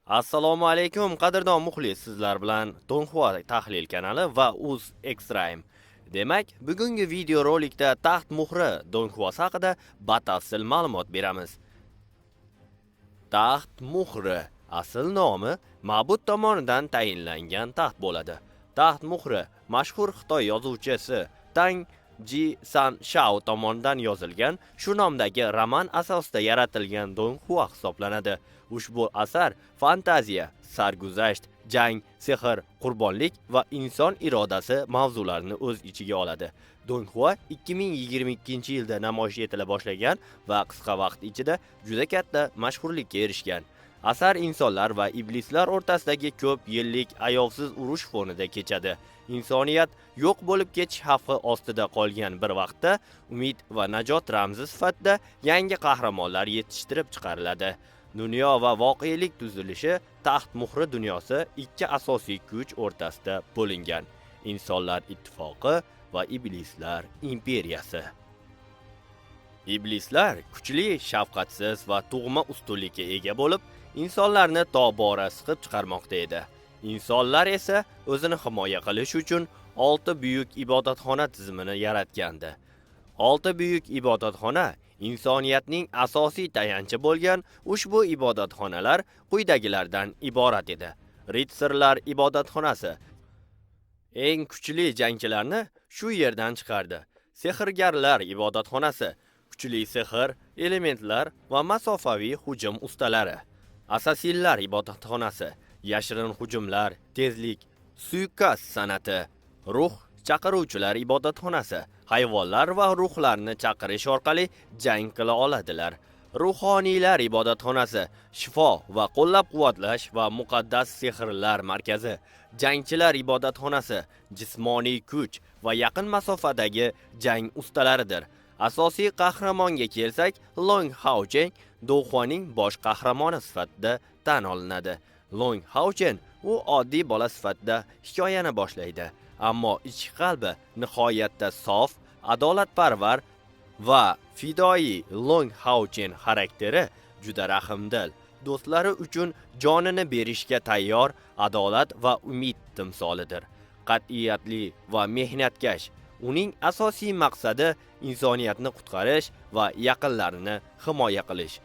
Assalomu alaykum qadrdon muxlis, sizlar bilan Donghua tahlil kanali va Uz Extreme. Demak, bugungi video rolikda taxt muhri Donghua haqida batafsil ma'lumot beramiz. Taxt muhri asl nomi ma'bud tomonidan tayinlangan taxt bo'ladi. Taxt muhri mashhur Xitoy yozuvchisi Tang Ji San Shao tomonidan yozilgan shu nomdagi roman asosida yaratilgan Donghua hisoblanadi. Ushbu asar fantaziya, sarguzasht, jang, sehr, qurbonlik va inson irodasi mavzularini o'z ichiga oladi. Donghua 2022-yilda namoyish etila boshlagan va qisqa vaqt ichida juda katta mashhurlikka erishgan. Asar insonlar va iblislar o'rtasidagi ko'p yillik ayovsiz urush fonida kechadi. Insoniyat yo'q bo'lib ketish xavfi ostida qolgan bir vaqtda umid va najot ramzi sifatida yangi qahramonlar yetishtirib chiqariladi. Dunyo va voqelik tuzilishi taxt muhri dunyosi ikki asosiy kuch o'rtasida bo'lingan: insonlar ittifoqi va iblislar imperiyasi. Iblislar kuchli, shafqatsiz va tug'ma ustunlikka ega bo'lib, insonlarni tobora siqib chiqarmoqda edi. Insonlar esa o'zini himoya qilish uchun 6 buyuk ibodatxona tizimini yaratgandi. 6 buyuk ibodatxona insoniyatning asosiy tayanchi bo'lgan ushbu ibodatxonalar quyidagilardan iborat edi. Ritsarlar ibodatxonasi eng kuchli jangchilarni shu yerdan chiqardi. Sehrgarlar ibodatxonasi kuchli sehr, elementlar va masofaviy hujum ustalari. Assassinlar ibodatxonasi yashirin hujumlar, tezlik, suiqasd san'ati. Ruh chaqiruvchilar ibodatxonasi hayvonlar va ruhlarni chaqirish orqali jang qila oladilar. Ruhoniylar ibodatxonasi shifo va qo'llab-quvvatlash va muqaddas sehrlar markazi. Jangchilar ibodatxonasi jismoniy kuch va yaqin masofadagi jang ustalaridir. Asosiy qahramonga kelsak, Long Haochen Donghua bosh qahramoni sifatida tan olinadi. Long Haochen u oddiy bola sifatida hikoyani boshlaydi, ammo ichki qalbi nihoyatda sof, adolatparvar va fidoi. Long Haochen xarakteri juda rahmdil, do'stlari uchun jonini berishga tayyor, adolat va umid timsolidir. Qat'iyatli va mehnatkash. Uning asosiy maqsadi insoniyatni qutqarish va yaqinlarini himoya qilish.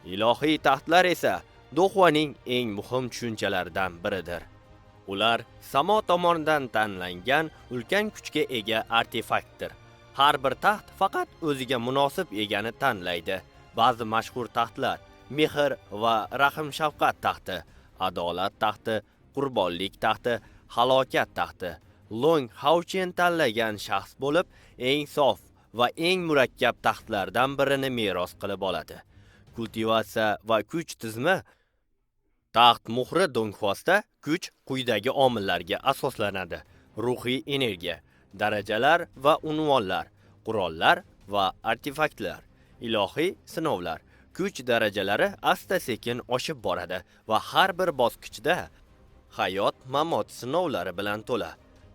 Ilohiy taxtlar esa Donghua eng muhim tushunchalaridan biridir. Ular samo tomonidan tanlangan ulkan kuchga ega artefaktdir. Har bir taxt faqat o'ziga munosib egani tanlaydi. Ba'zi mashhur taxtlar mehr va rahm-shafqat taxti, adolat taxti, qurbonlik taxti, halokat taxti. Long Haochen tanlagan shaxs bo'lib, eng sof va eng murakkab taxtlardan birini meros qilib oladi. Kultivatsiya va kuch tizimi. Taxt muhri Donghua kuch quyidagi omillarga asoslanadi: ruhiy energiya, darajalar va unvonlar, qurollar va artefaktlar, ilohiy sinovlar. Kuch darajalari asta-sekin oshib boradi va har bir bosqichda hayot-mamot sinovlari bilan to'la.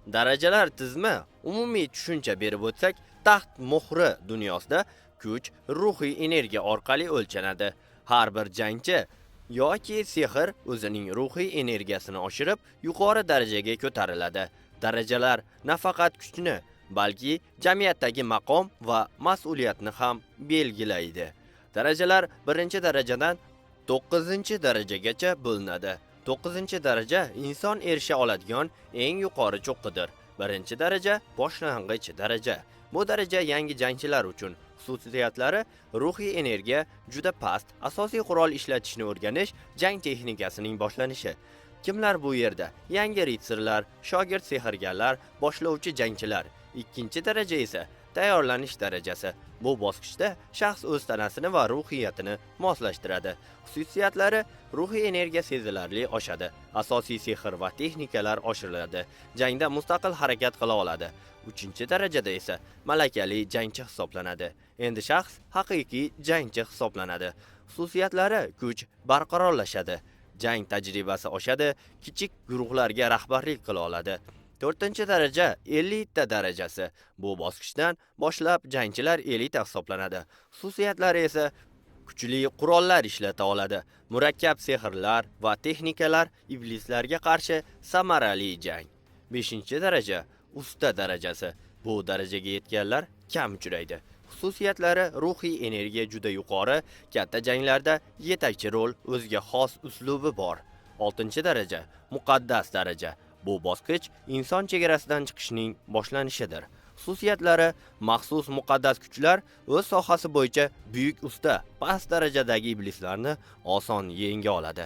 Darajalar tizimi umumiy tushuncha berib o'tsak, taxt muhri dunyosida kuch ruhiy energiya orqali o'lchanadi. Har bir jangchi yoki sehr o'zining ruhiy energiyasini oshirib, yuqori darajaga ko'tariladi. Darajalar nafaqat kuchni, balki jamiyatdagi maqom va mas'uliyatni ham belgilaydi. Darajalar 1-darajadan 9-darajagacha bo'linadi. 9-daraja inson erisha oladigan eng yuqori cho'qqidir. 1-daraja boshlang'ich daraja. Bu daraja yangi jangchilar uchun. Xususiyatlari: ruhiy energiya juda past, asosiy qurol ishlatishni o'rganish, jang texnikasining boshlanishi. Kimlar bu yerda? Yangi ritsarlar, shogird sehrgarlar, boshlovchi jangchilar. 2-daraja esa tayyorlanish darajasi. Bu bosqichda shaxs o'z tanasini va ruhiyatini moslashtiradi. Xususiyatlari: ruhiy energiya sezilarli oshadi, asosiy sehr va texnikalar oshiriladi, jangda mustaqil harakat qila oladi. 3-darajada esa malakali jangchi hisoblanadi. Endi shaxs haqiqiy jangchi hisoblanadi. Xususiyatlari: kuch barqarorlashadi, jang tajribasi oshadi, kichik guruhlarga rahbarlik qila oladi. 4-daraja elita darajasi. Bu bosqichdan boshlab jangchilar elita hisoblanadi. Xususiyatlari esa kuchli qurollar ishlata oladi. Murakkab sehrlar va texnikalar iblislarga qarshi samarali jang. 5-daraja usta darajasi. Bu darajaga yetganlar kam uchraydi. Xususiyatlari ruhiy energiya juda yuqori, katta janglarda yetakchi rol, o'ziga xos uslubi bor. 6-daraja muqaddas daraja. Bu bosqich inson chegarasidan chiqishning boshlanishidir. Xususiyatlari maxsus muqaddas kuchlar o'z sohasi bo'yicha buyuk usta, past darajadagi iblislarni oson yenga oladi.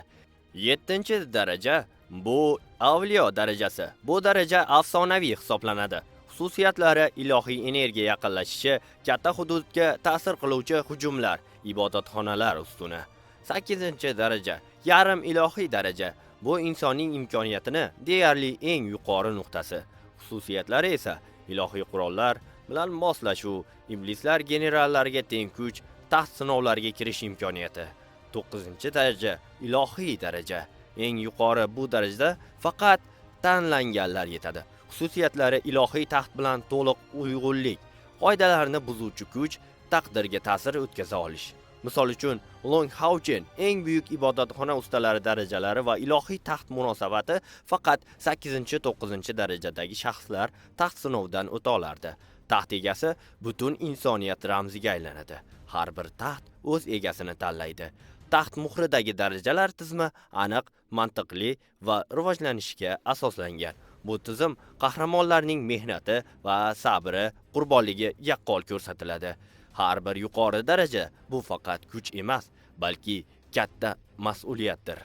7-daraja bu avliyo darajasi. Bu daraja afsonaviy hisoblanadi. Xususiyatlari ilohiy energiya yaqinlashishi, katta hududga ta'sir qiluvchi hujumlar, ibodatxonalar ustuni. 8-daraja yarim ilohiy daraja. Bu insonning imkoniyatini deyarli eng yuqori nuqtasi. Xususiyatlari esa ilohiy qurollar bilan moslashuv, iblislar generallariga teng kuch, taxt sinovlariga kirish imkoniyati. 9-daraja ilohiy daraja. Eng yuqori bu darajada faqat tanlanganlar yetadi. Xususiyatlari ilohiy taxt bilan to'liq uyg'unlik, qoidalarni buzuvchi kuch, taqdirga ta'sir o'tkaza olish. Misol uchun, Longhauchen eng buyuk ibodatxona ustalari darajalari va ilohiy taxt munosabati faqat 8-9-darajadagi shaxslar taxt sinovdan o'ta olardi. Taxt egasi butun insoniyat ramziga aylanadi. Har bir taxt o'z egasini tanlaydi. Taxt muhridagi darajalar tizimi aniq, mantiqli va rivojlanishga asoslangan. Bu tizim qahramonlarning mehnati va sabri, qurbonligi yaqqol ko'rsatiladi. Har bir yuqori daraja bu faqat kuch emas, balki katta mas'uliyatdir.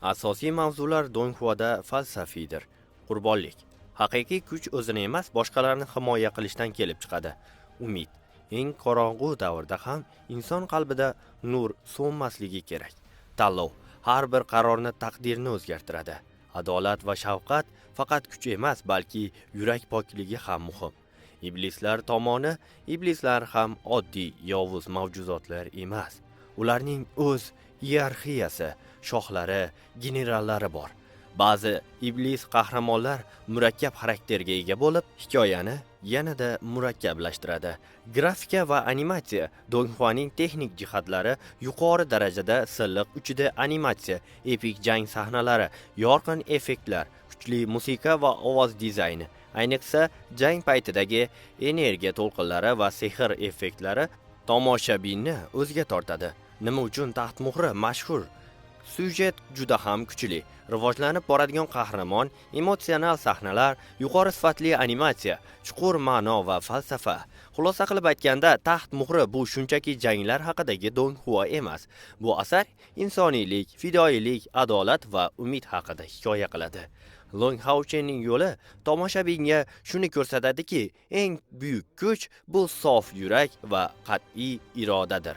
Asosiy mavzular Donghua falsafiydir. Qurbonlik. Haqiqiy kuch o'zini emas, boshqalarni himoya qilishdan kelib chiqadi. Umid. Eng qorong'u davrda ham inson qalbida nur so'nmasligi kerak. Tanlov. Har bir qarorni taqdirni o'zgartiradi. Adolat va shafqat faqat kuch emas, balki yurak pokligi ham muhim. Iblislar tomoni, iblislar ham oddiy yovuz mavjudotlar emas. Ularning o'z iyerarxiyasi, shohlari, generallari bor. Ba'zi iblis qahramonlar murakkab xarakterga ega bo'lib, hikoyani yanada murakkablashtiradi. Grafika va animatsiya. Donghuaning texnik jihatlari yuqori darajada, silliq uchida animatsiya, epik jang sahnalari, yorqin effektlar, kuchli musiqa va ovoz dizayni. Ayniqsa, jang paytidagi energiya to'lqinlari va sehr effektlari tomoshabinni o'ziga tortadi. Nima uchun taxt muhri mashhur? Syujet juda ham kuchli, rivojlanib boradigan qahramon, emotsional sahnalar, yuqori sifatli animatsiya, chuqur ma'no va falsafa. Xulosa qilib aytganda, taxt muhri bu shunchaki janglar haqidagi Donghua emas. Bu asar insoniylik, fidoyilik, adolat va umid haqida hikoya qiladi. Longhauchenning yo'li tomoshabinga shuni ko'rsatadiki, eng buyuk kuch bu sof yurak va qat'iy irodadir.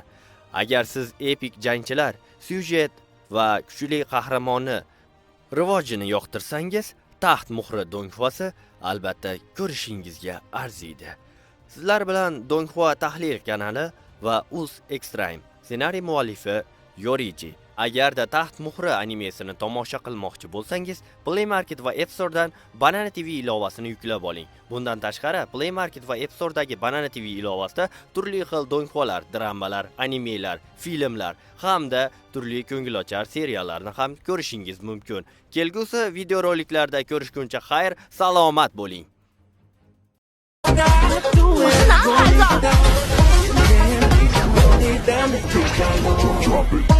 Agar siz epik jangchilar, syujet va kuchli qahramonni rivojini yoqtirsangiz, taxt muhri Donghuasi albatta ko'rishingizga arziydi. Sizlar bilan Donghua tahlil kanali va Uz Extreme. Ssenariy muallifi Yoriji. Agarda taxt muhri animesini tomosha qilmoqchi bo'lsangiz, Play Market va App Storedan Banana TV ilovasini yuklab oling. Bundan tashqari, Play Market va App Storedagi Banana TV ilovasida turli xil Donghualar, dramalar, animelar, filmlar hamda turli ko'ngilochar seriallarni ham ko'rishingiz mumkin. Kelgusi videoroliklarda ko'rishguncha xayr, salomat bo'ling. Drop it.